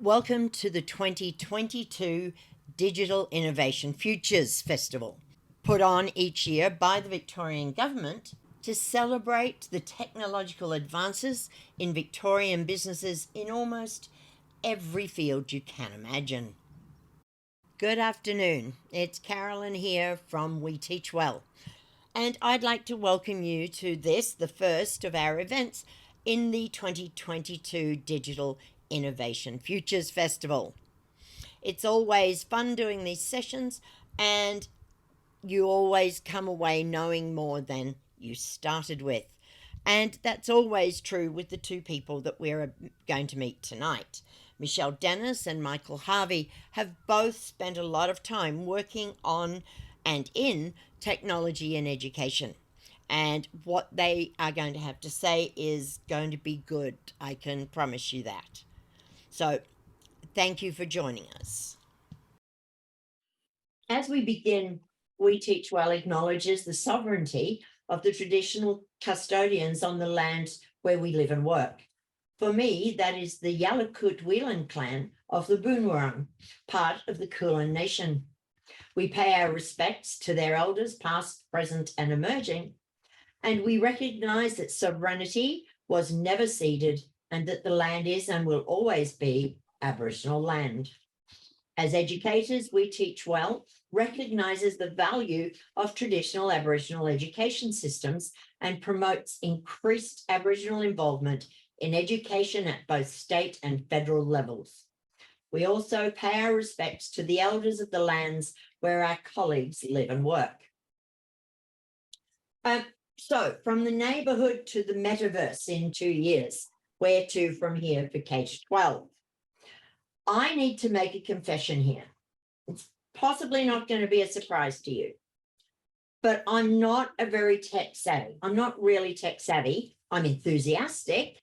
Welcome to the 2022 Digital Innovation Futures Festival, put on each year by the Victorian Government to celebrate the technological advances in Victorian businesses in almost every field you can imagine. Good afternoon, it's Carolyn here from We Teach Well, and I'd like to welcome you to this, the first of our events in the 2022 Digital Innovation Futures Festival. It's always fun doing these sessions, and you always come away knowing more than you started with. And that's always true with the two people that we're going to meet tonight. Michelle Dennis and Michael Harvey have both spent a lot of time working on and in technology and education. And what they are going to have to say is going to be good. I can promise you that. So thank you for joining us. As we begin, We Teach Well acknowledges the sovereignty of the traditional custodians on the land where we live and work. For me, that is the Yalukit Whelan clan of the Boonwurrung, part of the Kulin Nation. We pay our respects to their elders, past, present, and emerging, and we recognise that sovereignty was never ceded and that the land is and will always be Aboriginal land. As educators, We Teach Well recognises the value of traditional Aboriginal education systems and promotes increased Aboriginal involvement in education at both state and federal levels. We also pay our respects to the elders of the lands where our colleagues live and work. So from the neighbourhood to the metaverse in 2 years, where to from here for K-12? I need to make a confession here. It's possibly not going to be a surprise to you, but I'm not a very tech savvy. I'm not really tech savvy. I'm enthusiastic,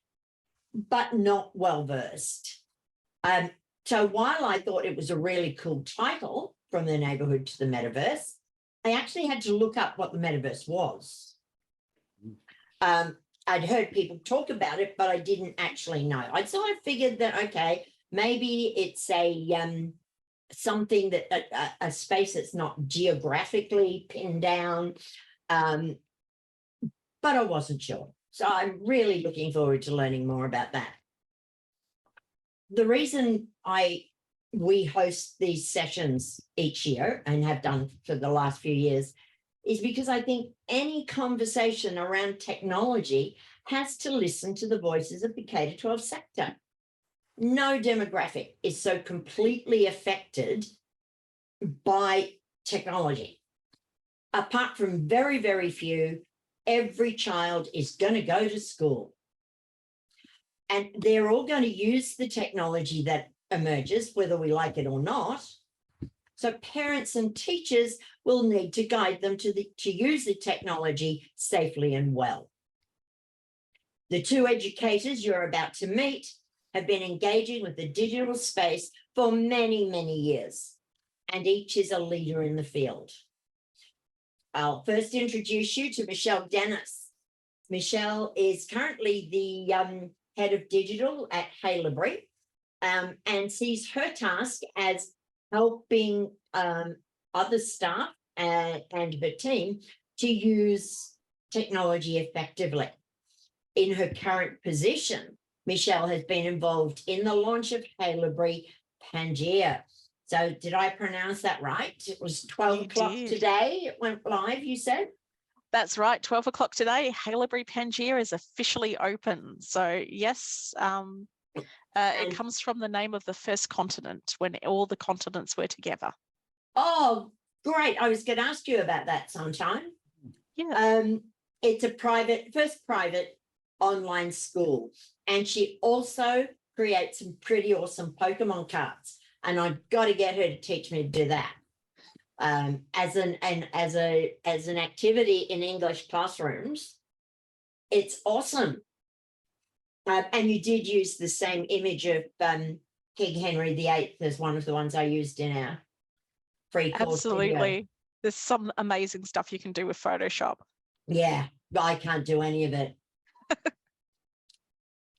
but not well versed. So while I thought it was a really cool title, From the Neighbourhood to the Metaverse, I actually had to look up what the metaverse was. I'd heard people talk about it, but I didn't actually know. I sort of figured that, okay, maybe it's a something that a space that's not geographically pinned down, but I wasn't sure. So I'm really looking forward to learning more about that. The reason we host these sessions each year and have done for the last few years is because I think any conversation around technology has to listen to the voices of the K-12 sector. No demographic is so completely affected by technology. Apart from very, very few, every child is going to go to school. And they're all going to use the technology that emerges, whether we like it or not. So parents and teachers will need to guide them to use the technology safely and well. The two educators you're about to meet have been engaging with the digital space for many, many years, and each is a leader in the field. I'll first introduce you to Michelle Dennis. Michelle is currently the head of digital at Haileybury, and sees her task as helping other staff and her team to use technology effectively. In her current position, Michelle has been involved in the launch of Haileybury Pangea. So did I pronounce that right? It was 12 o'clock today. It went live, you said? That's right, 12 o'clock today. Haileybury Pangea is officially open. So yes, it comes from the name of the first continent when all the continents were together. Oh, great. I was going to ask you about that sometime. Yeah. It's a first private online school. And she also creates some pretty awesome Pokemon cards. And I've got to get her to teach me to do that. As an activity in English classrooms, it's awesome. And you did use the same image of King Henry VIII as one of the ones I used in our free course. Absolutely. Video. There's some amazing stuff you can do with Photoshop. Yeah, I can't do any of it.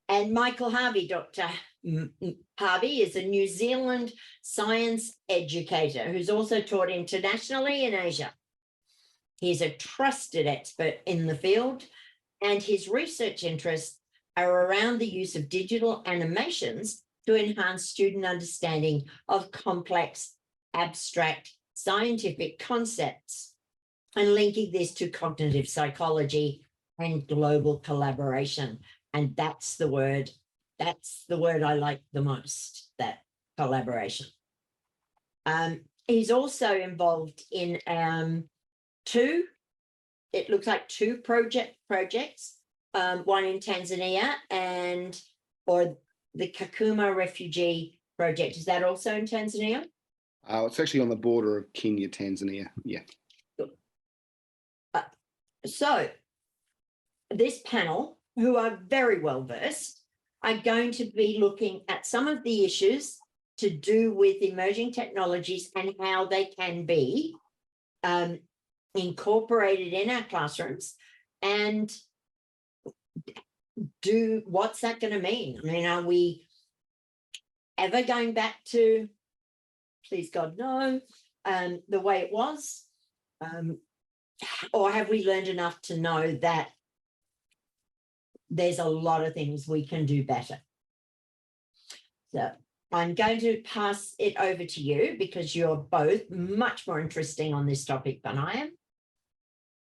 And Michael Harvey, Dr. Parby is a New Zealand science educator who's also taught internationally in Asia. He's a trusted expert in the field, and his research interests are around the use of digital animations to enhance student understanding of complex, abstract scientific concepts, and linking this to cognitive psychology and global collaboration. And that's the word I like the most, that collaboration. He's also involved in two projects, one in Tanzania or the Kakuma refugee project. Is that also in Tanzania? It's actually on the border of Kenya, Tanzania. Yeah. So this panel, who are very well versed, are going to be looking at some of the issues to do with emerging technologies and how they can be incorporated in our classrooms, and what's that going to mean? I mean, are we ever going back to, please God, no, the way it was? Or have we learned enough to know that there's a lot of things we can do better? So I'm going to pass it over to you because you're both much more interesting on this topic than I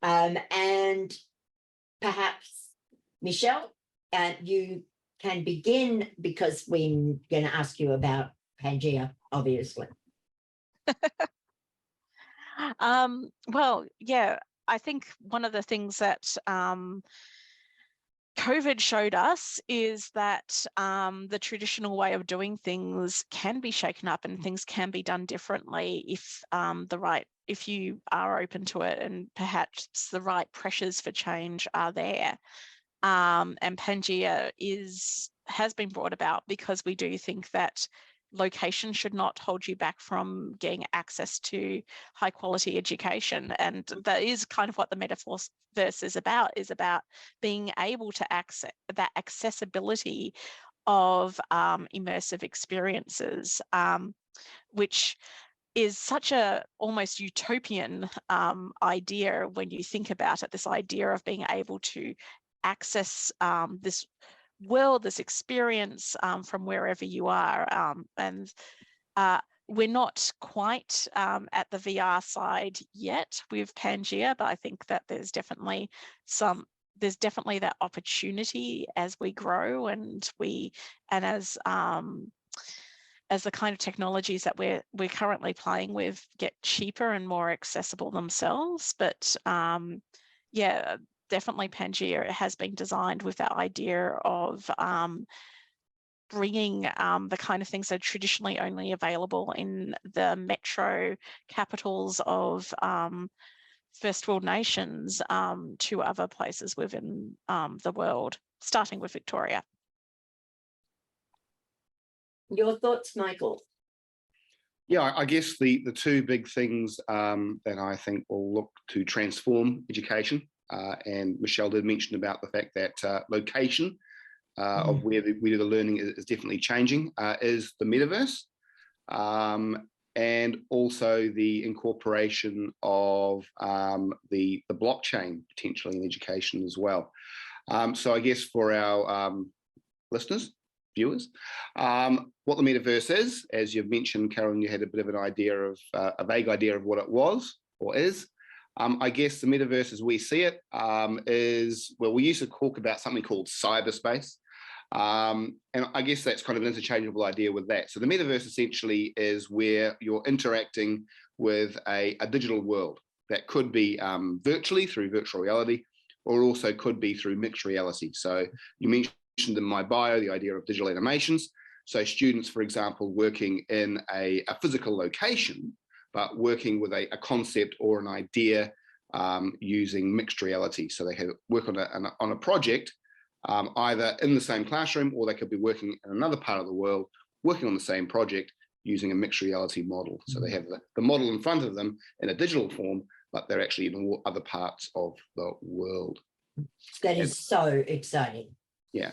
am. And perhaps, Michelle, you can begin because we're going to ask you about Pangea, obviously. Well, yeah, I think one of the things that COVID showed us is that the traditional way of doing things can be shaken up and things can be done differently if if you are open to it, and perhaps the right pressures for change are there. And Pangea has been brought about because we do think that location should not hold you back from getting access to high quality education. And that is kind of what the Metaverse is about being able to access that accessibility of immersive experiences, which is such a almost utopian idea when you think about it, this idea of being able to access this world, this experience from wherever you are. And we're not quite at the VR side yet with Pangea, but I think that there's definitely that opportunity as we grow and as the kind of technologies that we're currently playing with get cheaper and more accessible themselves. But yeah, definitely Pangea has been designed with that idea of bringing the kind of things that are traditionally only available in the metro capitals of first world nations to other places within the world, starting with Victoria. Your thoughts, Michael? Yeah, I guess the two big things that I think will look to transform education, and Michelle did mention about the fact that location of where the learning is definitely changing, is the metaverse, and also the incorporation of the blockchain potentially in education as well. So I guess for our listeners, viewers, what the metaverse is, as you've mentioned, Carolyn, you had a bit of an idea of a vague idea of what it was or is. I guess the metaverse as we see it is, well, we used to talk about something called cyberspace. And I guess that's kind of an interchangeable idea with that. So the metaverse essentially is where you're interacting with a digital world that could be virtually through virtual reality, or also could be through mixed reality. So you mentioned in my bio the idea of digital animations. So students, for example, working in a physical location, but working with a concept or an idea using mixed reality. So they can work on a project either in the same classroom, or they could be working in another part of the world, working on the same project using a mixed reality model. So they have the model in front of them in a digital form, but they're actually in other parts of the world. That is so exciting. Yeah.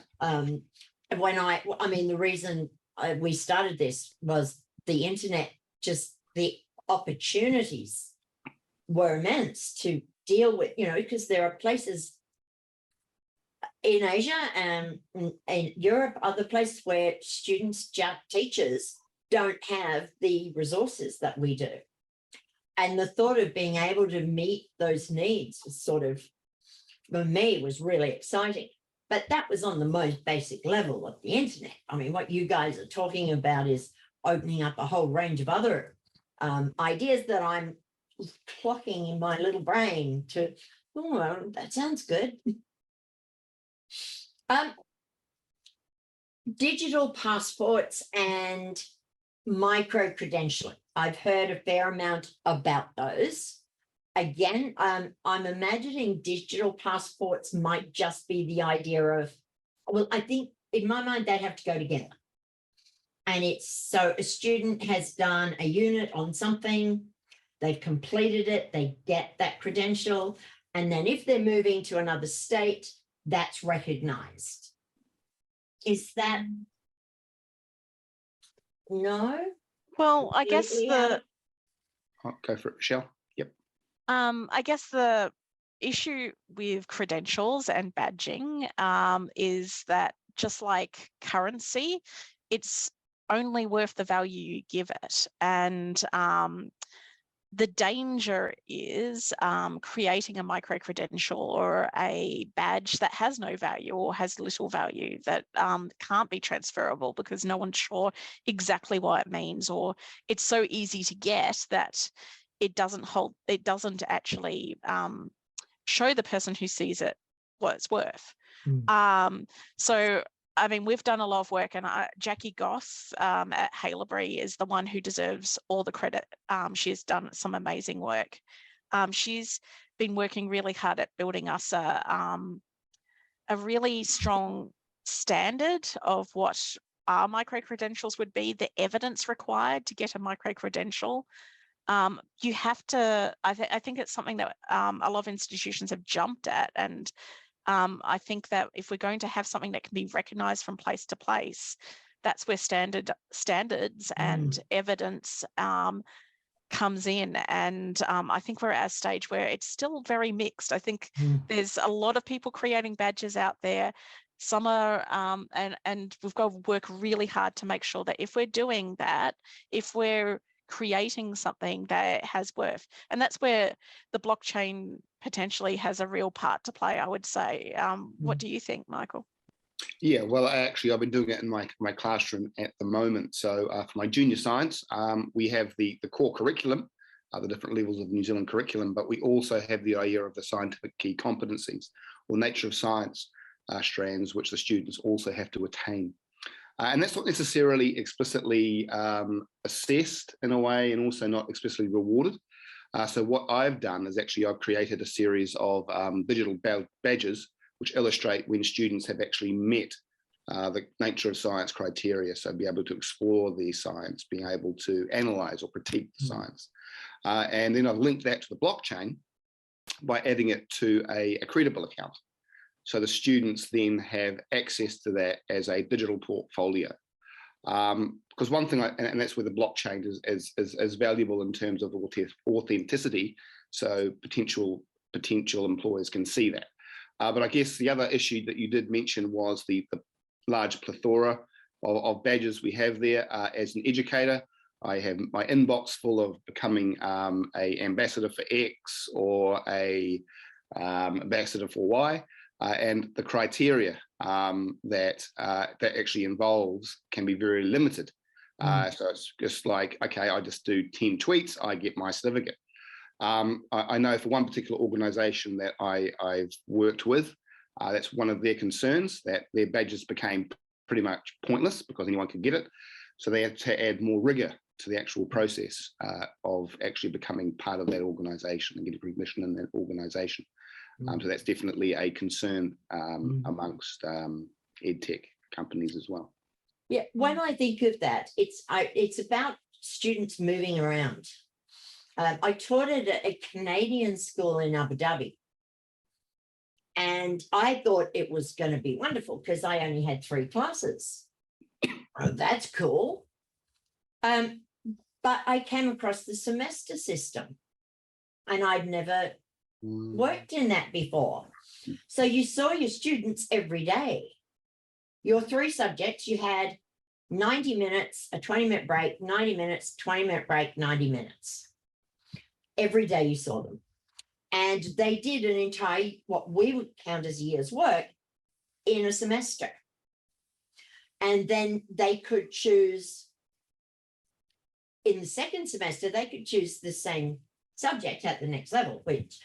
when I mean, the reason we started this was the internet, just the opportunities were immense to deal with, because there are places in Asia and in Europe, other places where students, teachers don't have the resources that we do. And the thought of being able to meet those needs was sort of, for me, was really exciting. But that was on the most basic level of the internet. I mean, what you guys are talking about is opening up a whole range of other ideas that I'm clocking in my little brain to, oh, well, that sounds good. Digital passports and micro-credentialing. I've heard a fair amount about those. Again, I'm imagining digital passports might just be the idea of, well, I think in my mind, they'd have to go together. And it's so a student has done a unit on something, they've completed it, they get that credential. And then if they're moving to another state, that's recognized. Is that, no? Well, I guess Completely Go for it, Michelle. Yep. I guess the issue with credentials and badging is that just like currency, it's only worth the value you give it. And the danger is creating a micro-credential or a badge that has no value or has little value, that can't be transferable because no one's sure exactly what it means, or it's so easy to get that it doesn't actually show the person who sees it what it's worth. So I mean, we've done a lot of work, and Jackie Goss at Haileybury is the one who deserves all the credit. She's done some amazing work. She's been working really hard at building us a really strong standard of what our micro-credentials would be, the evidence required to get a micro-credential. You have to, I think it's something that a lot of institutions have jumped at, and I think that if we're going to have something that can be recognised from place to place, that's where standards and evidence comes in. And I think we're at a stage where it's still very mixed. I think there's a lot of people creating badges out there. Some are, and we've got to work really hard to make sure that if we're doing that, if we're creating something that has worth, and that's where the blockchain potentially has a real part to play, I would say. What do you think, Michael? Yeah, well, actually, I've been doing it in my classroom at the moment. So for my junior science, we have the core curriculum, the different levels of New Zealand curriculum, but we also have the idea of the scientific key competencies or nature of science strands, which the students also have to attain. And that's not necessarily explicitly assessed in a way, and also not explicitly rewarded. So what I've done is actually I've created a series of digital badges which illustrate when students have actually met the nature of science criteria. So be able to explore the science, being able to analyze or critique the science. And then I've linked that to the blockchain by adding it to a Credible account. So the students then have access to that as a digital portfolio. Because one thing, and that's where the blockchain is valuable in terms of authenticity, so potential employers can see that. But I guess the other issue that you did mention was the large plethora of badges we have there. As an educator, I have my inbox full of becoming an ambassador for X or a ambassador for Y. And the criteria that actually involves can be very limited. So it's just like, okay, I just do 10 tweets, I get my certificate. I know for one particular organization that I've worked with, that's one of their concerns, that their badges became pretty much pointless because anyone could get it. So they had to add more rigor to the actual process of actually becoming part of that organization and getting recognition in that organization. So that's definitely a concern amongst EdTech companies as well. Yeah, when I think of that, it's about students moving around. I taught at a Canadian school in Abu Dhabi. And I thought it was going to be wonderful because I only had 3 classes. Oh, that's cool. But I came across the semester system and I'd never worked in that before. So you saw your students every day. Your 3 subjects, you had 90 minutes, a 20-minute break, 90 minutes, 20-minute break, 90 minutes. Every day you saw them. And they did an entire, what we would count as a year's work in a semester. And then they could choose, in the second semester, they could choose the same subject at the next level, which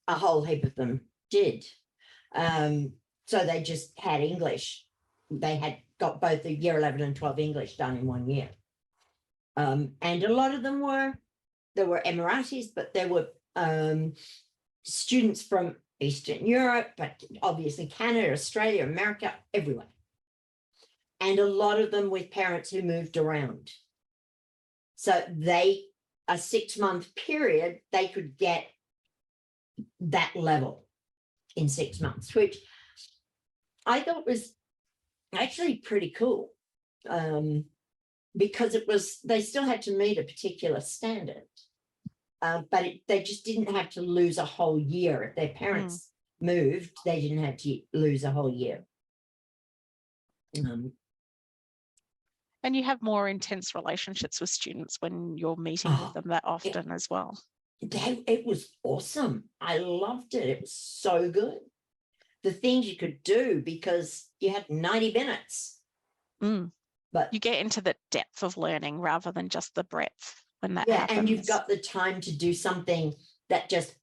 a whole heap of them did. So they just had English. They had got both the year 11 and 12 English done in 1 year. And a lot of them there were Emiratis, but there were students from Eastern Europe, but obviously Canada, Australia, America, everywhere. And a lot of them with parents who moved around. So a 6-month period, they could get that level in 6 months, which I thought was actually pretty cool. Because they still had to meet a particular standard. But they just didn't have to lose a whole year. If their parents moved, they didn't have to lose a whole year. And you have more intense relationships with students when you're meeting with them that often as well. It was awesome. I loved it. It was so good. The things you could do because you had 90 minutes. But you get into the depth of learning rather than just the breadth when that happens. And you've got the time to do something that just,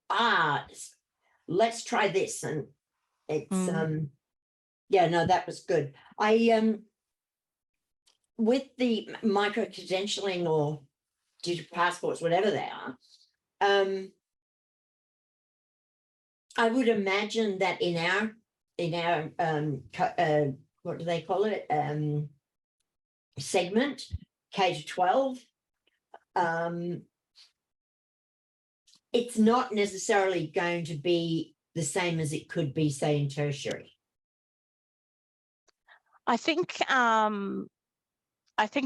let's try this. And it's, that was good. With the micro-credentialing or digital passports, whatever they are, I would imagine that in our what do they call it? Segment, K-12, it's not necessarily going to be the same as it could be, say, in tertiary. I think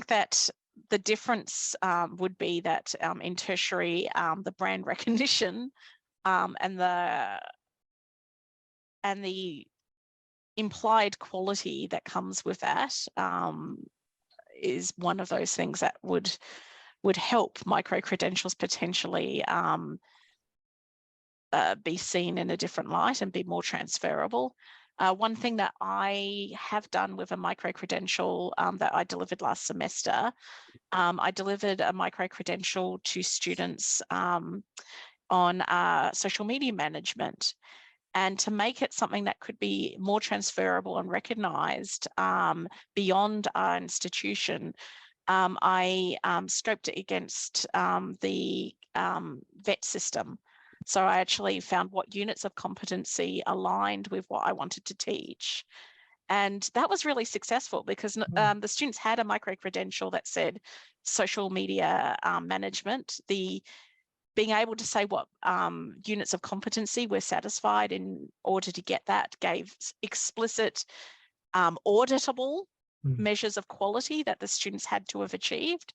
that the difference would be that in tertiary, the brand recognition and the implied quality that comes with that is one of those things that would help micro-credentials potentially be seen in a different light and be more transferable. One thing that I have done with a micro-credential that I delivered last semester, I delivered a micro-credential to students on social media management. And to make it something that could be more transferable and recognised beyond our institution, I scoped it against the VET system. So I actually found what units of competency aligned with what I wanted to teach. And that was really successful because the students had a micro-credential that said social media management. Being able to say what units of competency were satisfied in order to get that gave explicit auditable measures of quality that the students had to have achieved.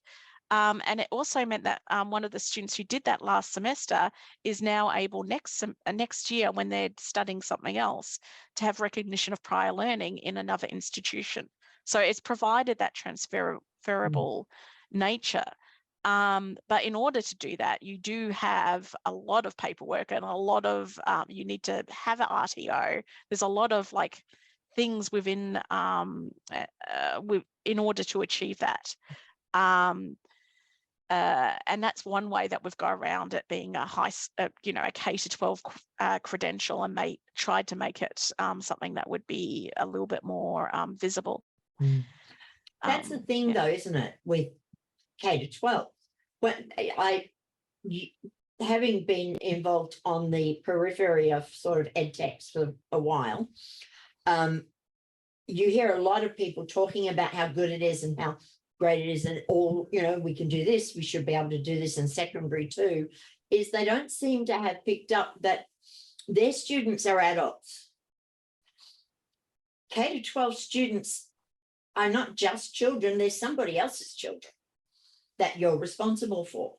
And it also meant that one of the students who did that last semester is now able next year when they're studying something else to have recognition of prior learning in another institution. So it's provided that transferable nature. But in order to do that, you do have a lot of paperwork and a lot of, you need to have an RTO. There's a lot of things within, in order to achieve that. And that's one way that we've got around it being a high, a K-12 credential, and tried to make it something that would be a little bit more visible. That's the thing, though, isn't it, with K-12? When having been involved on the periphery of sort of edtechs for a while, you hear a lot of people talking about how good it is and how great it is, and all, we can do this, we should be able to do this in secondary too, is they don't seem to have picked up that their students are adults. K to 12 students are not just children, there's somebody else's children that you're responsible for.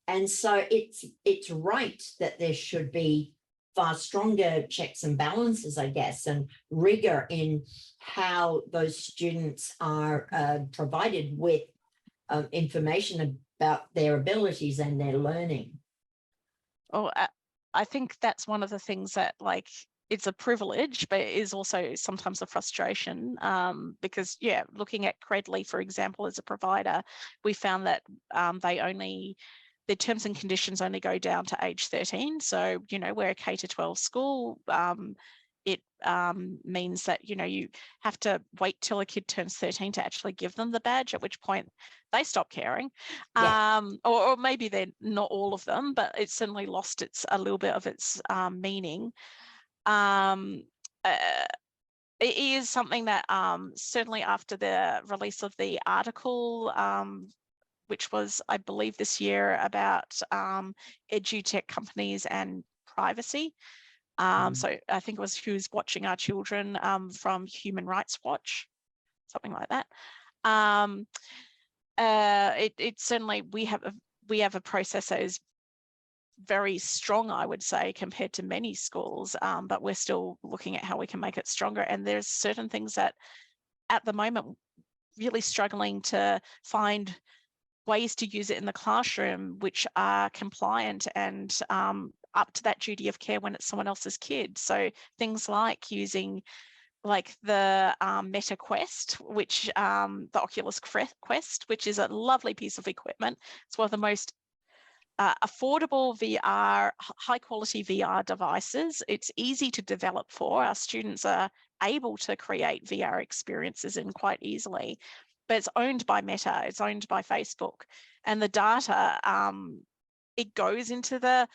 And so it's right that there should be far stronger checks and balances, I guess, and rigor in how those students are provided with information about their abilities and their learning. Oh, I think that's one of the things that, like, it's a privilege, but it is also sometimes a frustration, because, yeah, looking at Credly, for example, as a provider, we found that their terms and conditions only go down to age 13. So, you know, we're a K to 12 school. It means that, you know, you have to wait till a kid turns 13 to actually give them the badge, at which point they stop caring. Yeah. Or maybe they're not all of them, but it's certainly lost a little bit of its meaning. It is something that certainly after the release of the article, which was, I believe, this year about edutech companies and privacy. So I think it was Who's Watching Our Children from Human Rights Watch, something like that. It certainly, we have a process that is very strong, I would say, compared to many schools, but we're still looking at how we can make it stronger. And there's certain things that at the moment really struggling to find ways to use it in the classroom which are compliant and up to that duty of care when it's someone else's kid. So things like using like the Meta Quest, which the Oculus Quest, which is a lovely piece of equipment. It's one of the most affordable VR, high quality VR devices. It's easy to develop for. Our students are able to create VR experiences in quite easily, but it's owned by Meta, it's owned by Facebook. And the data, it goes into the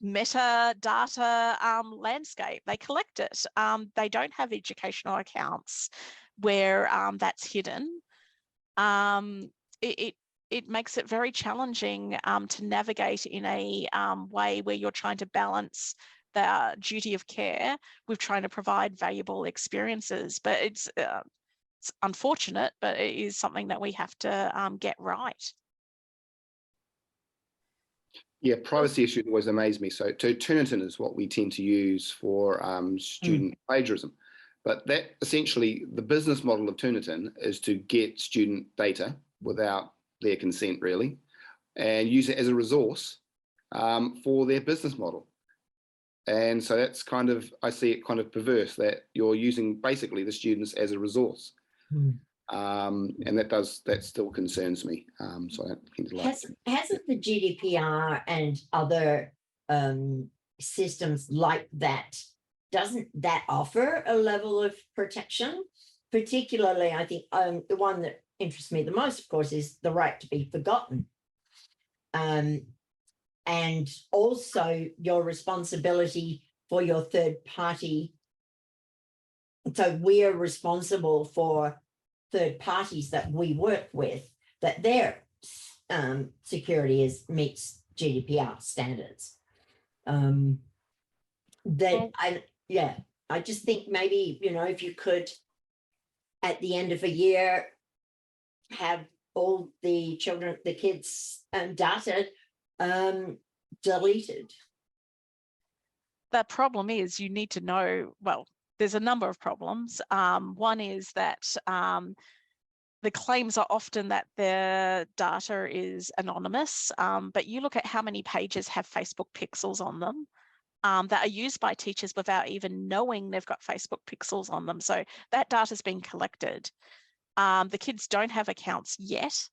metadata landscape. They collect it. They don't have educational accounts where that's hidden. It makes it very challenging to navigate in a way where you're trying to balance the duty of care with trying to provide valuable experiences. But it's unfortunate, but it is something that we have to get right. Yeah, privacy issue always amazed me. So Turnitin is what we tend to use for student plagiarism. But that essentially, the business model of Turnitin is to get student data without their consent, really, and use it as a resource for their business model. And so that's kind of, I see it kind of perverse, that you're using basically the students as a resource. And that still concerns me. So I don't think Hasn't the GDPR and other systems like that, doesn't that offer a level of protection? Particularly, I think the one that interests me the most, of course, is the right to be forgotten. And also your responsibility for your third party. So we are responsible for third parties that we work with, that their security meets GDPR standards. I just think maybe, you know, if you could at the end of a year have all the kids data deleted. The problem is you need to know, well, there's a number of problems. One is that the claims are often that their data is anonymous, but you look at how many pages have Facebook pixels on them that are used by teachers without even knowing they've got Facebook pixels on them. So that data's been collected. The kids don't have accounts yet,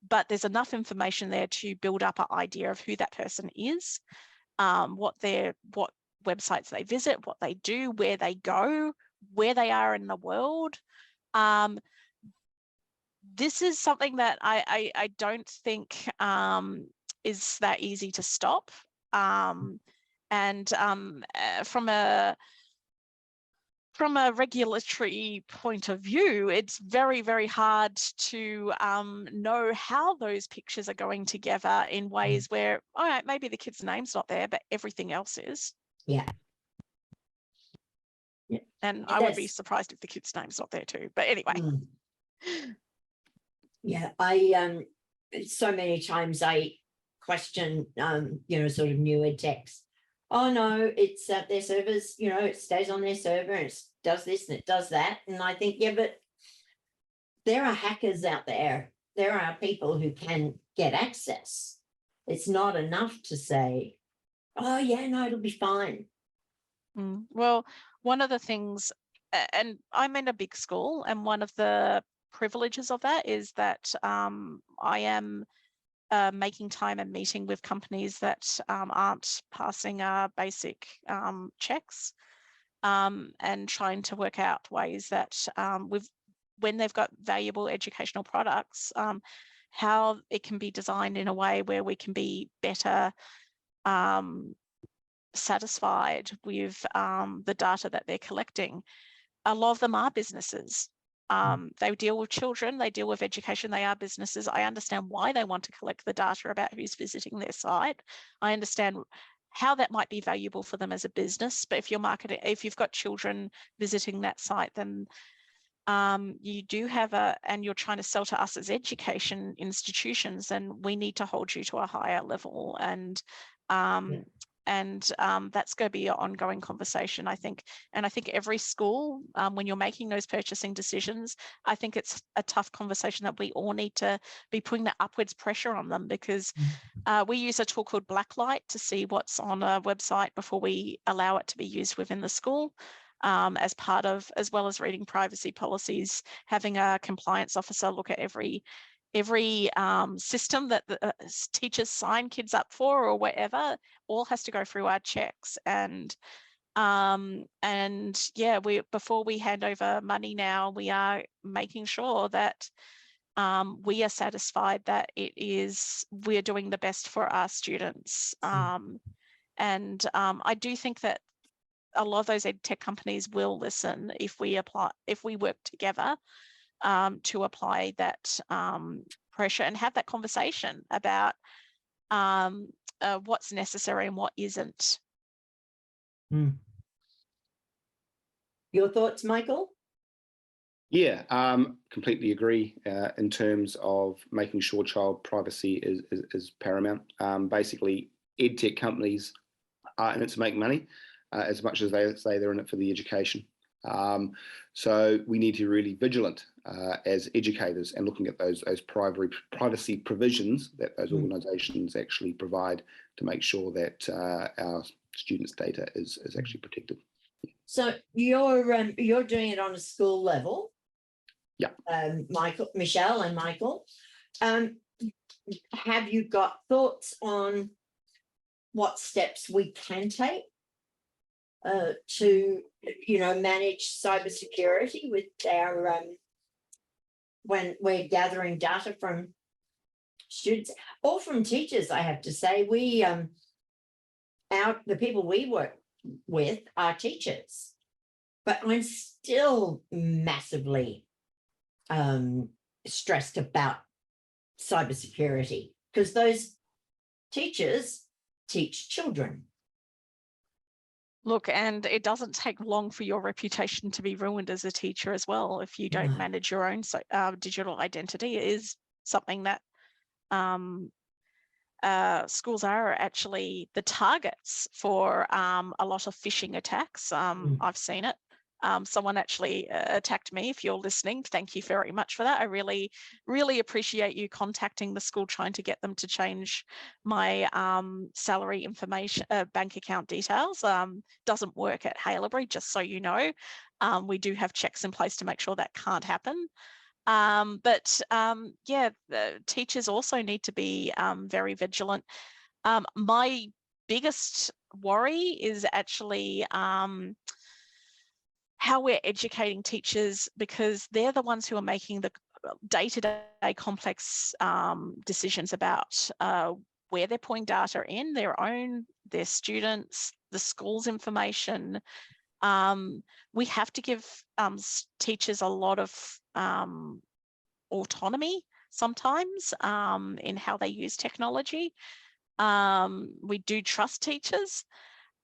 but there's enough information there to build up an idea of who that person is, what websites they visit, what they do, where they go, where they are in the world. This is something that I don't think is that easy to stop. From a regulatory point of view, it's very, very hard to know how those pictures are going together in ways where, all right, maybe the kid's name's not there, but everything else is. Yeah. And I would be That's- surprised if the kid's name's not there too. But anyway. Mm. Yeah, so many times I question, sort of newer techs. Oh no, it's their servers, it stays on their server and it does this and it does that. And I think, yeah, but there are hackers out there. There are people who can get access. It's not enough to say, oh yeah, no, it'll be fine. Well, one of the things, and I'm in a big school, and one of the privileges of that is that I am making time and meeting with companies that aren't passing our basic checks, and trying to work out ways that when they've got valuable educational products, how it can be designed in a way where we can be better satisfied with the data that they're collecting. A lot of them are businesses. They deal with children, they deal with education, they are businesses. I understand why they want to collect the data about who's visiting their site. I understand how that might be valuable for them as a business, but if you're marketing, if you've got children visiting that site, then you do have and you're trying to sell to us as education institutions, then we need to hold you to a higher level. And that's going to be an ongoing conversation, I think. And I think every school, when you're making those purchasing decisions, I think it's a tough conversation that we all need to be putting the upwards pressure on them, because we use a tool called Blacklight to see what's on a website before we allow it to be used within the school. As part of, as well as reading privacy policies, having a compliance officer look at every system that the teachers sign kids up for or whatever, all has to go through our checks. And yeah, before we hand over money now, we are making sure that we are satisfied that we're doing the best for our students. And I do think that a lot of those ed tech companies will listen if we work together to apply that pressure and have that conversation about what's necessary and what isn't. Your thoughts, Michael? Yeah, completely agree in terms of making sure child privacy is paramount. Basically, ed tech companies are in it to make money as much as they say they're in it for the education. So we need to be really vigilant as educators and looking at those privacy provisions that those organisations actually provide to make sure that our students' data is actually protected. So you're doing it on a school level. Yeah. Michelle and Michael, have you got thoughts on what steps we can take to manage cybersecurity with our when we're gathering data from students or from teachers? I have to say, we the people we work with are teachers, but I'm still massively stressed about cybersecurity because those teachers teach children. Look, and it doesn't take long for your reputation to be ruined as a teacher as well if you don't manage your own digital identity. It is something that schools are actually the targets for a lot of phishing attacks. I've seen it. Someone actually attacked me. If you're listening, thank you very much for that. I really, really appreciate you contacting the school, trying to get them to change my salary information, bank account details. Doesn't work at Haileybury, just so you know. We do have checks in place to make sure that can't happen. But yeah, the teachers also need to be very vigilant. My biggest worry is actually how we're educating teachers, because they're the ones who are making the day-to-day complex decisions about where they're pulling data in, their students, the school's information. We have to give teachers a lot of autonomy sometimes in how they use technology. We do trust teachers.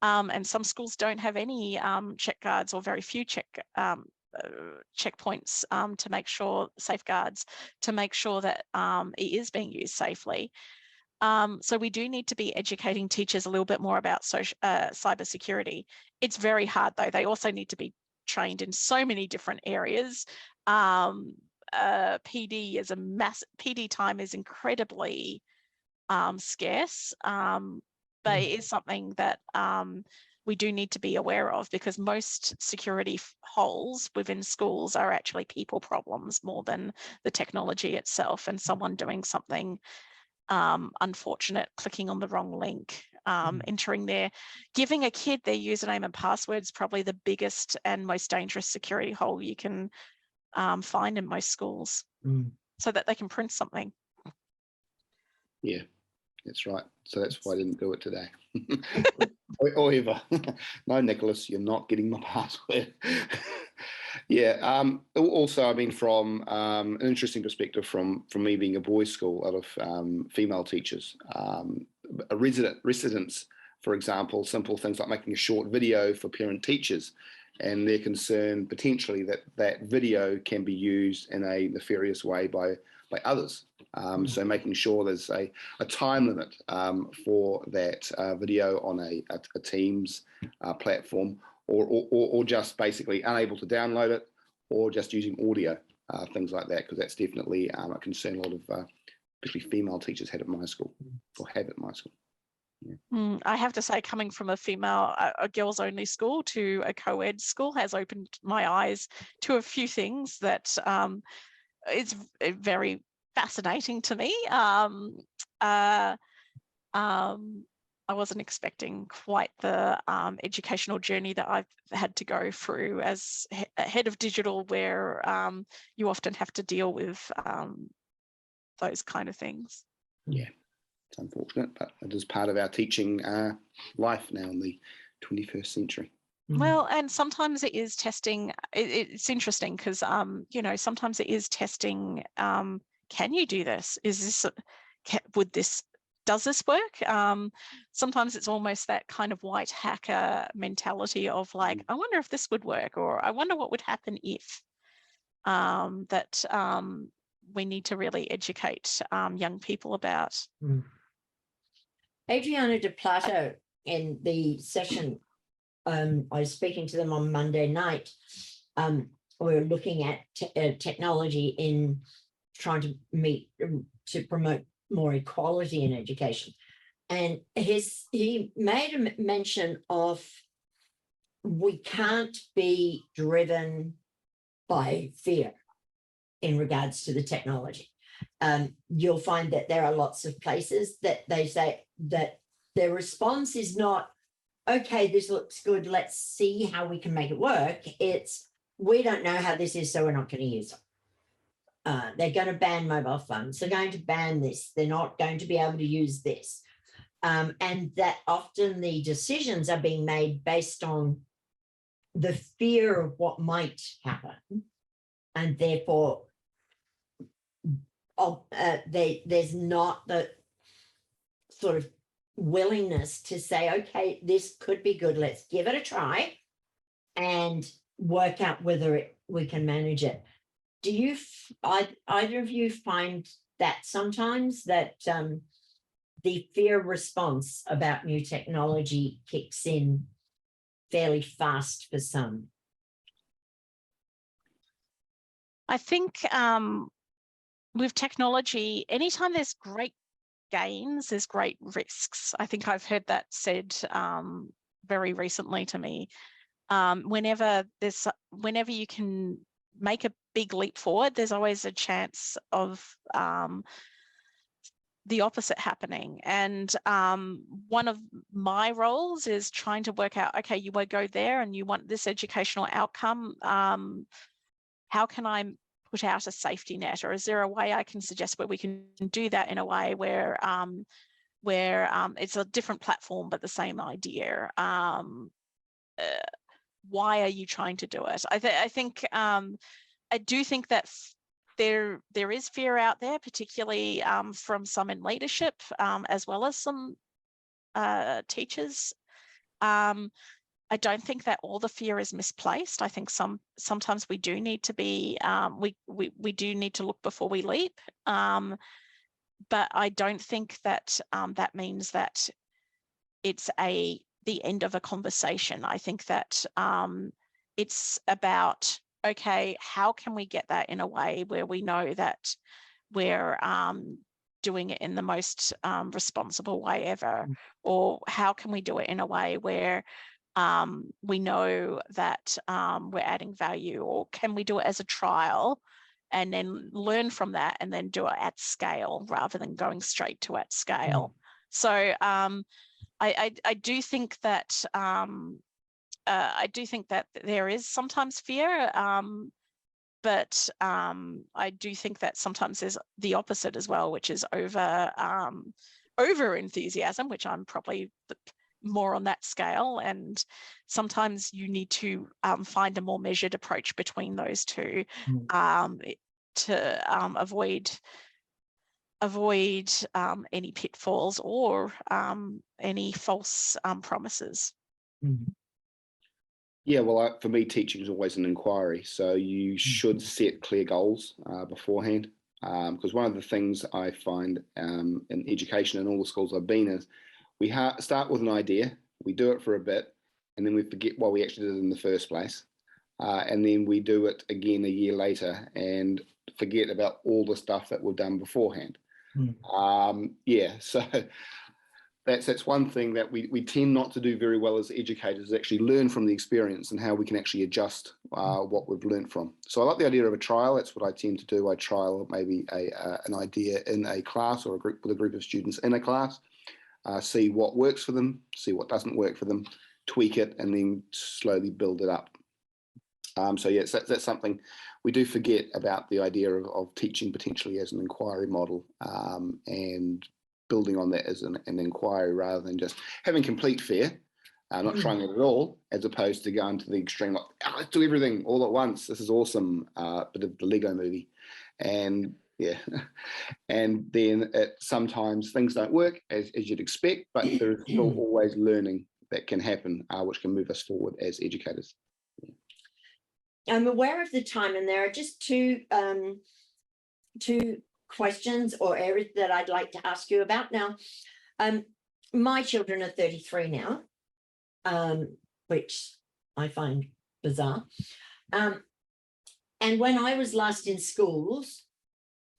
And some schools don't have any check guards or very few checkpoints to make sure, safeguards, to make sure that it is being used safely. So we do need to be educating teachers a little bit more about cybersecurity. It's very hard though. They also need to be trained in so many different areas. PD is PD time is incredibly scarce, but it is something that we do need to be aware of, because most security holes within schools are actually people problems more than the technology itself, and someone doing something unfortunate, clicking on the wrong link, giving a kid their username and password is probably the biggest and most dangerous security hole you can find in most schools, so that they can print something. Yeah, that's right. So that's why I didn't do it today. or ever. No, Nicholas, you're not getting my password. Yeah. Also, I mean, from an interesting perspective from me being a boys' school, out of female teachers, residents, for example, simple things like making a short video for parent teachers, and they're concerned potentially that that video can be used in a nefarious way by others. So making sure there's a time limit for that video on a Teams platform, or just basically unable to download it, or just using audio, things like that, because that's definitely a concern a lot of especially female teachers had at my school, or have at my school. Yeah. I have to say, coming from a girls only school to a co-ed school has opened my eyes to a few things that is very fascinating to me. I wasn't expecting quite the educational journey that I've had to go through as head of digital, where you often have to deal with those kind of things. Yeah. It's unfortunate, but it is part of our teaching life now in the 21st century. Well, and sometimes it is testing. It's interesting because, sometimes it is testing. Can you do this? Does this work? Sometimes it's almost that kind of white hacker mentality of like, I wonder if this would work, or I wonder what would happen if. We need to really educate young people about. Adriana de Plato, in the session, I was speaking to them on Monday night. We were looking at technology in trying to promote more equality in education. And he made a mention of, we can't be driven by fear in regards to the technology. You'll find that there are lots of places that they say that their response is not, okay, this looks good, let's see how we can make it work. It's, we don't know how this is, so we're not going to use it. They're going to ban mobile phones. They're going to ban this. They're not going to be able to use this. And that often the decisions are being made based on the fear of what might happen. And therefore, there's not the sort of willingness to say, okay, this could be good, let's give it a try and work out whether we can manage it. Do you, either of you, find that sometimes that the fear response about new technology kicks in fairly fast for some? I think with technology, anytime there's great gains, there's great risks. I think I've heard that said very recently to me. Whenever you can make a big leap forward, there's always a chance of the opposite happening. And one of my roles is trying to work out, okay, you want to go there and you want this educational outcome. How can I put out a safety net, or is there a way I can suggest where we can do that in a way where it's a different platform but the same idea? Why are you trying to do it? I do think that there is fear out there, particularly from some in leadership, as well as some teachers I don't think that all the fear is misplaced. I think sometimes we do need to be we do need to look before we leap. But I don't think that that means that it's the end of a conversation. I think that it's about, okay, how can we get that in a way where we know that we're doing it in the most responsible way ever, or how can we do it in a way where we know that we're adding value, or can we do it as a trial and then learn from that and then do it at scale rather than going straight to at scale. So I do think that there is sometimes fear, but I do think that sometimes there's the opposite as well, which is over enthusiasm, which I'm probably more on that scale. And sometimes you need to find a more measured approach between those two to avoid any pitfalls or any false promises. Yeah, well, for me, teaching is always an inquiry. So you should set clear goals beforehand. Because one of the things I find in education in all the schools I've been is we start with an idea, we do it for a bit, and then we forget why we actually did it in the first place. And then we do it again a year later and forget about all the stuff that we've done beforehand. Yeah, so that's one thing that we tend not to do very well as educators, is actually learn from the experience and how we can actually adjust what we've learned from. So I like the idea of a trial. That's what I tend to do. I trial maybe an idea in a class or with a group of students in a class, see what works for them, see what doesn't work for them, tweak it, and then slowly build it up. So yes, that's something we do forget about, the idea of teaching potentially as an inquiry model, and building on that as an inquiry rather than just having complete fear, not trying it at all, as opposed to going to the extreme, like, oh, let's do everything all at once. This is awesome, bit of the Lego movie. And yeah, and then sometimes things don't work as you'd expect, but there's still always learning that can happen, which can move us forward as educators. I'm aware of the time, and there are just two questions or areas that I'd like to ask you about now. My children are 33 now, which I find bizarre. And when I was last in schools,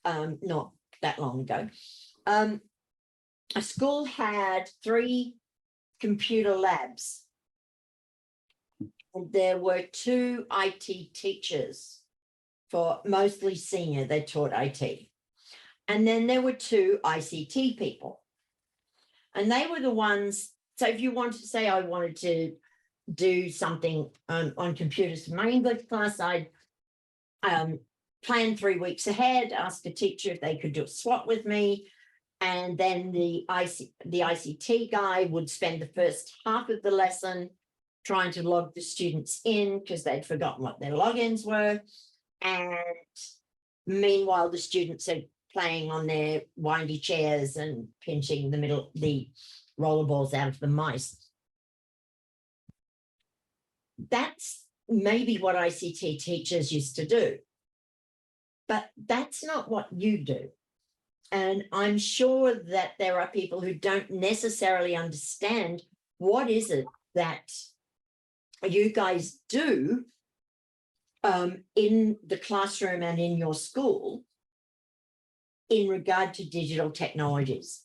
not that long ago, a school had 3 computer labs. And there were 2 IT teachers, for mostly senior, they taught IT. And then there were 2 ICT people. And they were the ones, so if you wanted to say I wanted to do something on computers for my English class, I'd plan 3 weeks ahead, ask a teacher if they could do a swap with me. And then the ICT guy would spend the first half of the lesson trying to log the students in because they'd forgotten what their logins were. And meanwhile, the students are playing on their windy chairs and pinching the rollerballs out of the mice. That's maybe what ICT teachers used to do, but that's not what you do. And I'm sure that there are people who don't necessarily understand what is it that you guys do in the classroom and in your school in regard to digital technologies.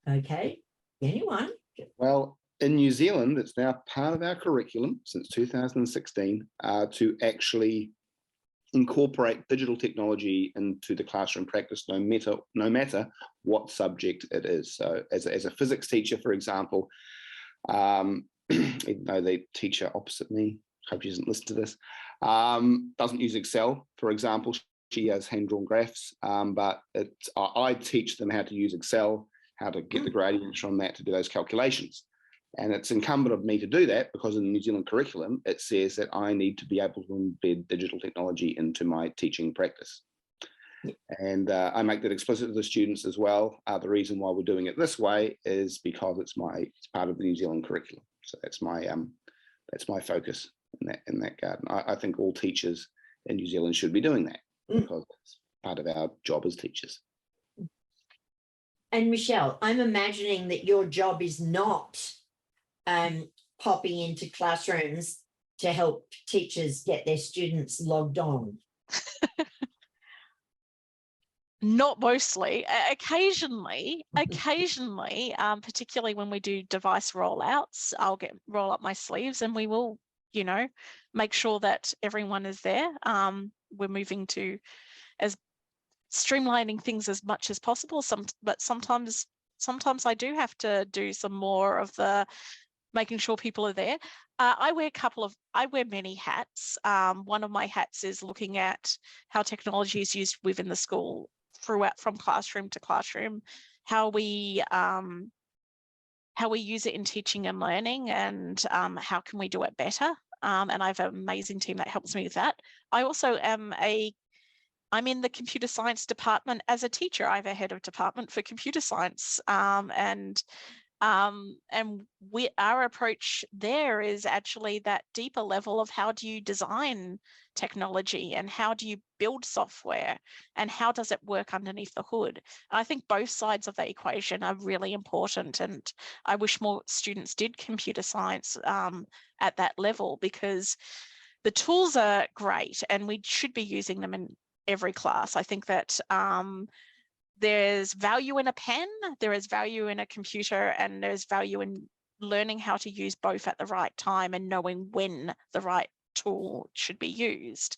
Okay, anyone? Well, in New Zealand, it's now part of our curriculum since 2016 to actually incorporate digital technology into the classroom practice, no matter what subject it is. So as a physics teacher, for example, even though the teacher opposite me, hope she doesn't listen to this, doesn't use Excel, for example. She has hand-drawn graphs, but I teach them how to use Excel, how to get the gradients from that to do those calculations. And it's incumbent of me to do that because in the New Zealand curriculum, it says that I need to be able to embed digital technology into my teaching practice. And I make that explicit to the students as well. The reason why we're doing it this way is because it's part of the New Zealand curriculum. So that's my focus in that garden. I think all teachers in New Zealand should be doing that because it's part of our job as teachers. And Michelle, I'm imagining that your job is not popping into classrooms to help teachers get their students logged on. Not mostly. Occasionally, particularly when we do device rollouts, I'll roll up my sleeves and we will, make sure that everyone is there. We're moving to as streamlining things as much as possible. But sometimes I do have to do some more of the making sure people are there. I wear many hats. One of my hats is looking at how technology is used within the school throughout, from classroom to classroom, how we use it in teaching and learning, and how can we do it better. And I have an amazing team that helps me with that. I also I'm in the computer science department as a teacher. I have a head of department for computer science, and our approach there is actually that deeper level of how do you design technology and how do you build software and how does it work underneath the hood. And I think both sides of the equation are really important, and I wish more students did computer science at that level, because the tools are great and we should be using them in every class. I think that there's value in a pen, there is value in a computer, and there's value in learning how to use both at the right time and knowing when the right tool should be used.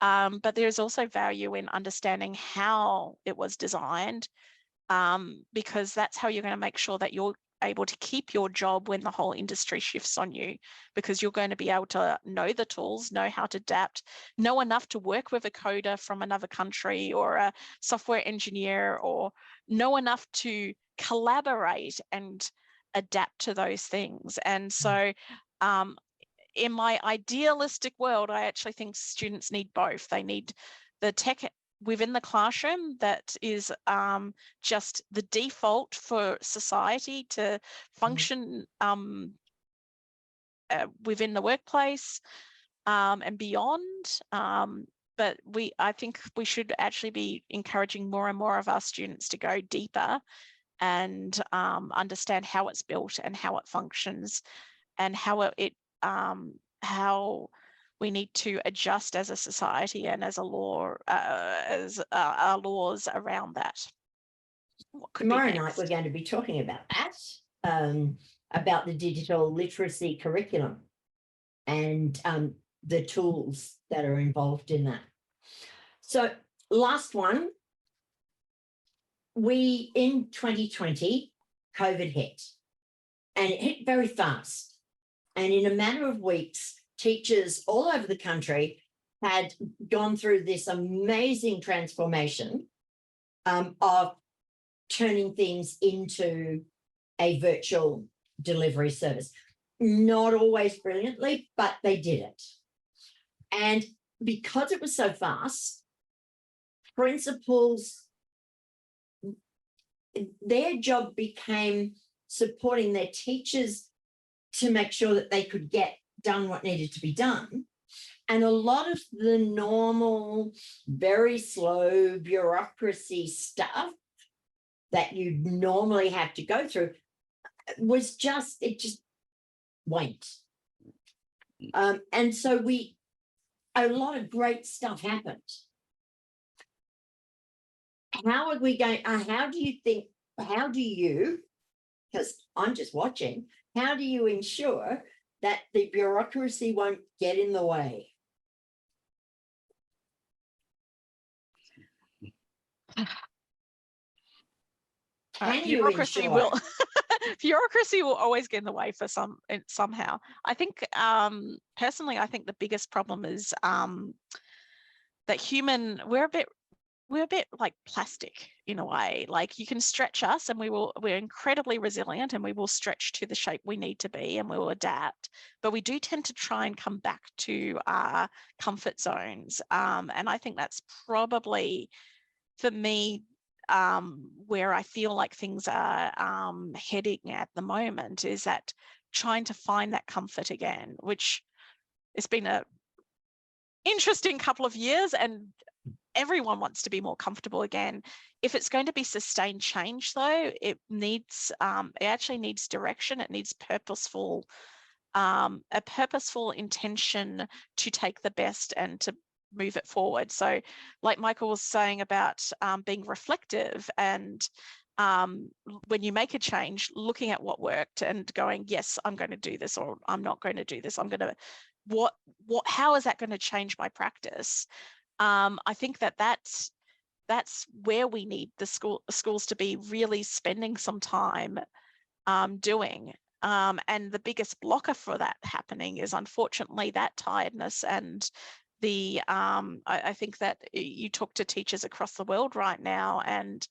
But there's also value in understanding how it was designed, because that's how you're going to make sure that you're able to keep your job when the whole industry shifts on you, because you're going to be able to know the tools, know how to adapt, know enough to work with a coder from another country or a software engineer, or know enough to collaborate and adapt to those things. And so in my idealistic world, I actually think students need both. They need the tech within the classroom that is just the default for society to function within the workplace and beyond. But I think we should actually be encouraging more and more of our students to go deeper and understand how it's built and how it functions, and how how we need to adjust as a society and as a law, as our laws around that. Tomorrow night, we're going to be talking about that, about the digital literacy curriculum and the tools that are involved in that. So last one, in 2020, COVID hit, and it hit very fast. And in a matter of weeks, teachers all over the country had gone through this amazing transformation of turning things into a virtual delivery service. Not always brilliantly, but they did it. And because it was so fast, principals, their job became supporting their teachers to make sure that they could get done what needed to be done. And a lot of the normal, very slow bureaucracy stuff that you normally have to go through it just went. And so a lot of great stuff happened. How are we going, how do you, because I'm just watching, how do you ensure that the bureaucracy won't get in the way? Bureaucracy will bureaucracy will always get in the way for somehow. I think personally, I think the biggest problem is that we're a bit like plastic in a way. Like, you can stretch us and we're incredibly resilient and we will stretch to the shape we need to be and we will adapt, but we do tend to try and come back to our comfort zones. And I think that's probably for me, where I feel like things are heading at the moment is that trying to find that comfort again, which it's been a interesting couple of years, and everyone wants to be more comfortable again. If it's going to be sustained change, though, it actually needs direction. It needs a purposeful intention to take the best and to move it forward. So like Michael was saying about being reflective, and when you make a change, looking at what worked and going, yes, I'm going to do this, or I'm not going to do this. I'm going to, how is that going to change my practice? I think that's where we need the schools to be really spending some time doing. And the biggest blocker for that happening is unfortunately that tiredness and the I think that you talk to teachers across the world right now, and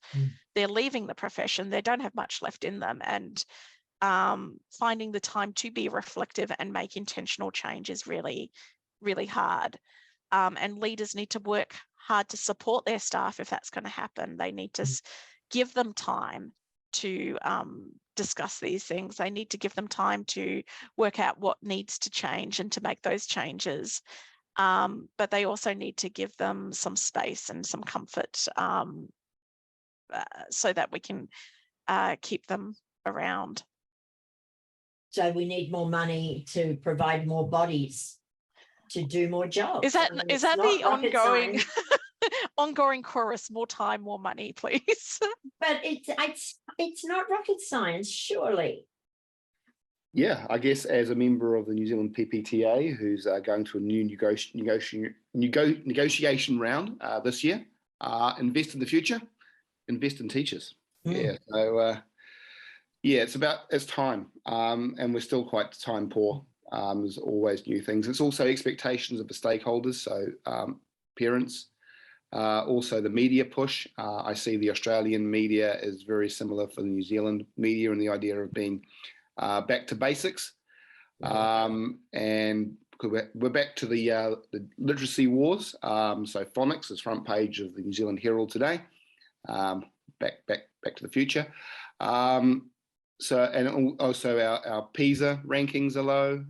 they're leaving the profession. They don't have much left in them, and finding the time to be reflective and make intentional change is really, really hard. And leaders need to work hard to support their staff if that's going to happen. They need to give them time to discuss these things. They need to give them time to work out what needs to change and to make those changes. But they also need to give them some space and some comfort so that we can keep them around. So we need more money to provide more bodies to do more jobs. Is that It's the not rocket ongoing science, ongoing chorus? More time, more money, please. but it's not rocket science, surely. Yeah, I guess as a member of the New Zealand PPTA, who's going to a new negotiation round this year, invest in the future, invest in teachers. Yeah, so it's time, and we're still quite time poor. There's always new things. It's also expectations of the stakeholders, so parents, also the media push. I see the Australian media is very similar for the New Zealand media, and the idea of being back to basics, and we're back to the literacy wars. So phonics is front page of the New Zealand Herald today. Back to the future. So, and also our PISA rankings are low.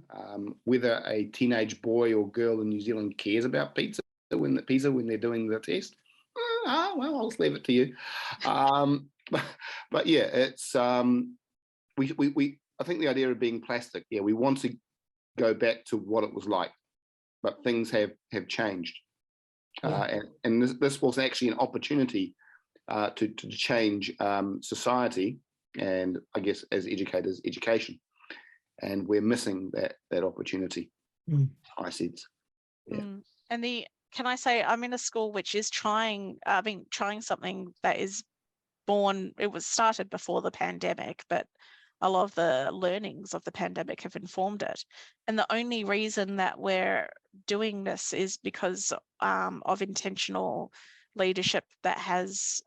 Whether a teenage boy or girl in New Zealand cares about PISA when they're doing the test, well, I'll just leave it to you. But yeah, it's we I think the idea of being plastic. Yeah, we want to go back to what it was like, but things have changed, and this was actually an opportunity to change society. And I guess as educators, education, and we're missing that opportunity. I sense. Yeah. And can I say, I'm in a school which is trying something that is born. It was started before the pandemic, but a lot of the learnings of the pandemic have informed it. And the only reason that we're doing this is because of intentional leadership that has.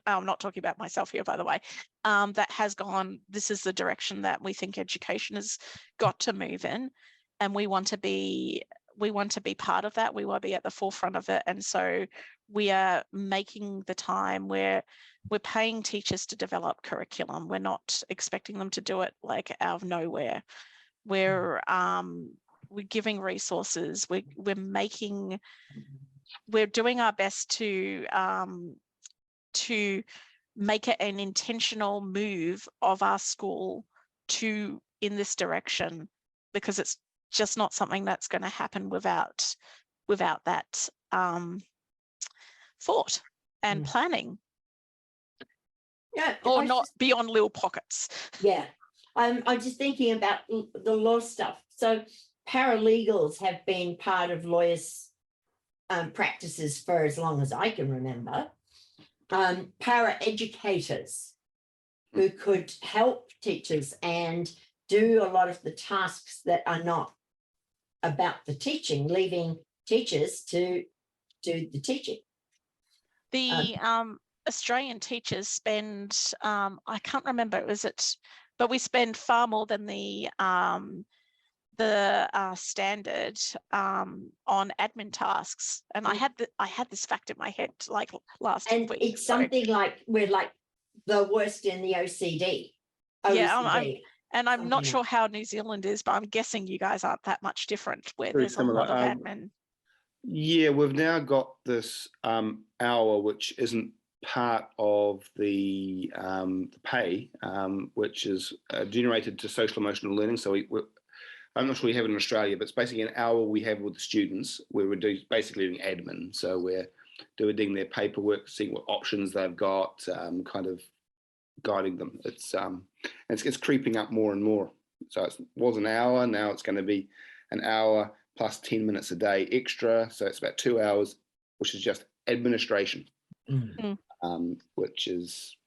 I'm not talking about myself here, by the way, that has gone, this is the direction that we think education has got to move in. And we want to be part of that. We want to be at the forefront of it. And so we are making the time where we're paying teachers to develop curriculum. We're not expecting them to do it like out of nowhere. We're giving resources. We're doing our best to make it an intentional move of our school in this direction, because it's just not something that's going to happen without that thought and planning. Yeah, or not beyond little pockets. Yeah, I'm just thinking about the law stuff. So paralegals have been part of lawyers' practices for as long as I can remember. Para-educators who could help teachers and do a lot of the tasks that are not about the teaching, leaving teachers to do the teaching. The Australian teachers spend, I can't remember, but we spend far more than the the standard on admin tasks, and I had this fact in my head like last And week. it's so- something like we're like the worst in the OCD. Yeah, OECD. and I'm not something sure how New Zealand is, but I'm guessing you guys aren't that much different, where Very there's a similar. lot of admin. Yeah, we've now got this hour, which isn't part of the pay, which is generated to social emotional learning. So I'm not sure we have it in Australia, but it's basically an hour we have with the students where we're basically doing admin. So we're doing their paperwork, seeing what options they've got, kind of guiding them. It's creeping up more and more. So it was an hour, now it's going to be an hour plus 10 minutes a day extra. So it's about 2 hours, which is just administration, which is,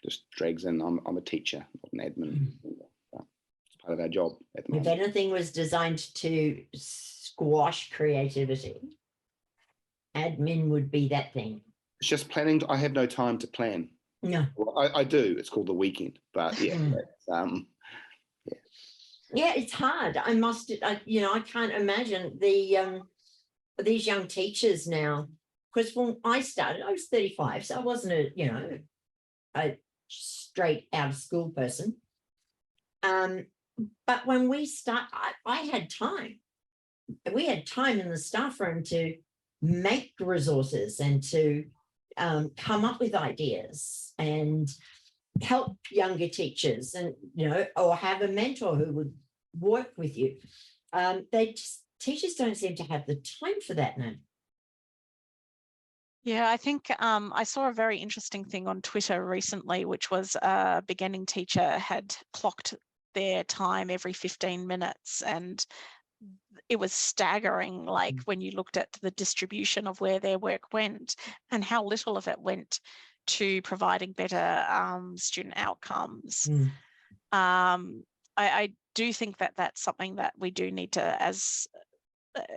just drags in. I'm a teacher, not an admin. It's part of our job at the If moment. anything was designed to squash creativity, admin would be that thing. It's just planning. I have no time to plan. No. Well, I do. It's called the weekend, but yeah, Yeah, it's hard. I can't imagine these young teachers now. Because when I started, I was 35, so I wasn't a straight out of school person. But when we I had time. We had time in the staff room to make resources and to come up with ideas and help younger teachers, and or have a mentor who would work with you. Teachers don't seem to have the time for that now. Yeah, I think I saw a very interesting thing on Twitter recently, which was a beginning teacher had clocked their time every 15 minutes, and it was staggering, like when you looked at the distribution of where their work went and how little of it went to providing better student outcomes. I do think that that's something that we do need to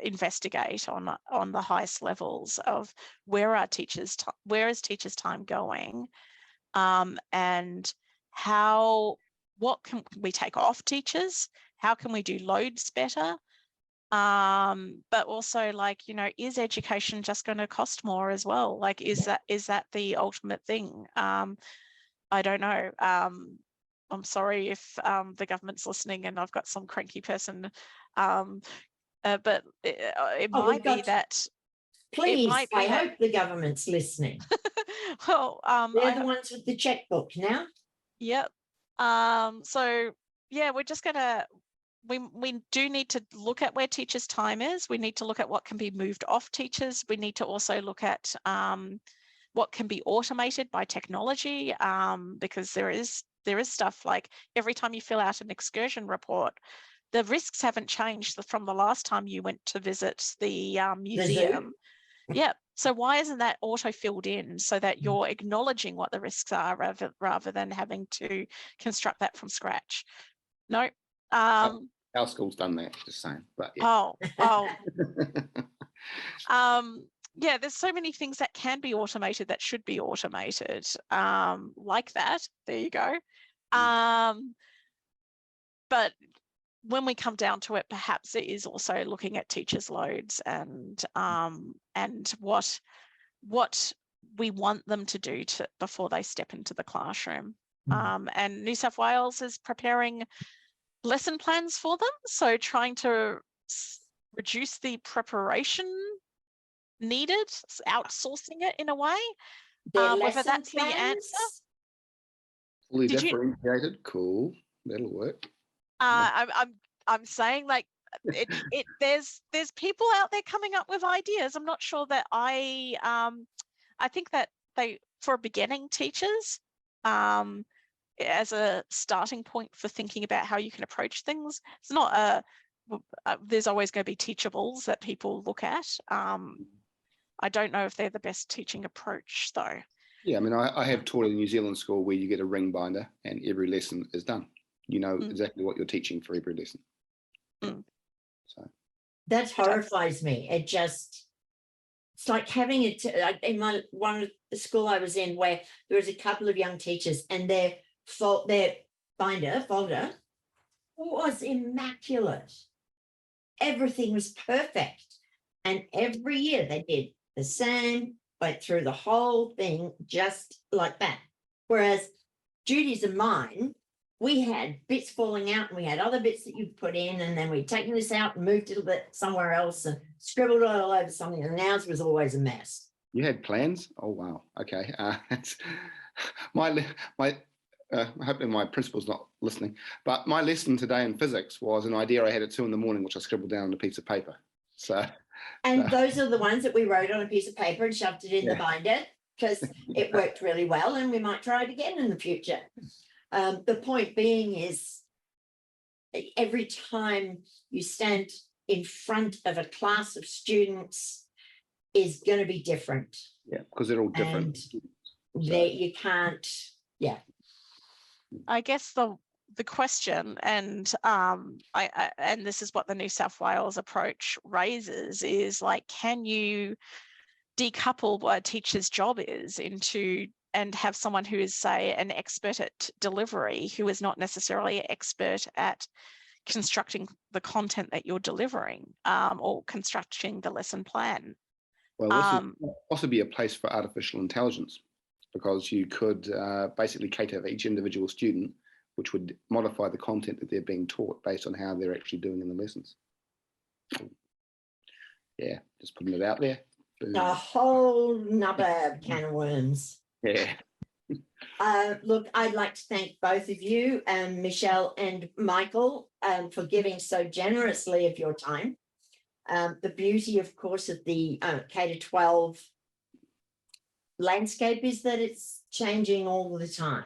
investigate on the highest levels of where is teachers' time going, and what can we take off teachers? How can we do loads better? But also, is education just going to cost more as well? Like, is that the ultimate thing? I don't know. I'm sorry if the government's listening and I've got some cranky person, but it might be that. Please, I that- hope the government's listening. Well, They're the ones with the checkbook now. Yep. So yeah, we're just gonna. We do need to look at where teachers' time is. We need to look at what can be moved off teachers. We need to also look at what can be automated by technology, because there is stuff like every time you fill out an excursion report, the risks haven't changed from the last time you went to visit the museum. Yeah. So why isn't that auto filled in so that you're acknowledging what the risks are rather than having to construct that from scratch? No. Our school's done that, just saying. But yeah. Yeah, there's so many things that can be automated that should be automated, like that. There you go. But when we come down to it, perhaps it is also looking at teachers' loads and what we want them to do before they step into the classroom. And New South Wales is preparing lesson plans for them, so trying to reduce the preparation needed, outsourcing it in a way. Whether that's the answer. Fully differentiated, cool. That'll work. I'm saying, like, there's people out there coming up with ideas. I'm not sure that I think that for beginning teachers, as a starting point for thinking about how you can approach things, it's not there's always going to be teachables that people look at. I don't know if they're the best teaching approach, though. Yeah, I mean, I have taught in a New Zealand school where you get a ring binder and every lesson is done. You know exactly what you're teaching for every lesson. So that horrifies me. It's like having it in one of the school I was in, where there was a couple of young teachers and their folder was immaculate. everything was perfect. And every year they did the same, went through the whole thing just like that. Whereas Judy's and mine, we had bits falling out and we had other bits that you put in, and then we'd taken this out and moved it a bit somewhere else and scribbled it all over something, and ours was always a mess. You had plans? Oh, wow. Okay. Hopefully my principal's not listening, but my lesson today in physics was an idea I had at 2 a.m, which I scribbled down on a piece of paper. So, And those are the ones that we wrote on a piece of paper and shoved it in the binder, because it worked really well, and we might try it again in the future. The point being is, every time you stand in front of a class of students is going to be different. yeah, because they're all different. You can't, I guess the question, and and this is what the New South Wales approach raises, is like, can you decouple what a teacher's job is into, and have someone who is, say, an expert at delivery, who is not necessarily an expert at constructing the content that you're delivering, or constructing the lesson plan? Well, this would also be a place for artificial intelligence, because you could basically cater for each individual student, which would modify the content that they're being taught based on how they're actually doing in the lessons. Yeah, just putting it out there. a whole nother can of worms. Yeah. Look, I'd like to thank both of you, Michelle and Michael, for giving so generously of your time. The beauty, of course, of the K-12 landscape is that it's changing all the time.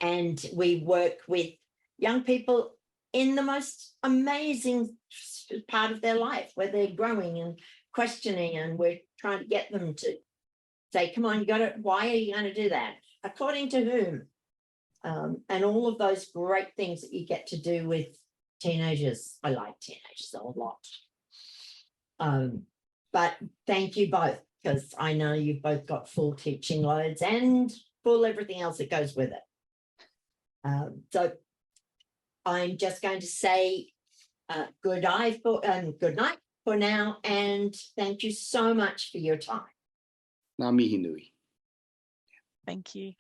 And we work with young people in the most amazing part of their life, where they're growing and questioning, and we're trying to get them to say, come on, why are you going to do that? According to whom? And all of those great things that you get to do with teenagers. I like teenagers a lot. But thank you both, because I know you've both got full teaching loads and full everything else that goes with it. So I'm just going to say good night for now, and thank you so much for your time. Ngā mihi nui. Thank you.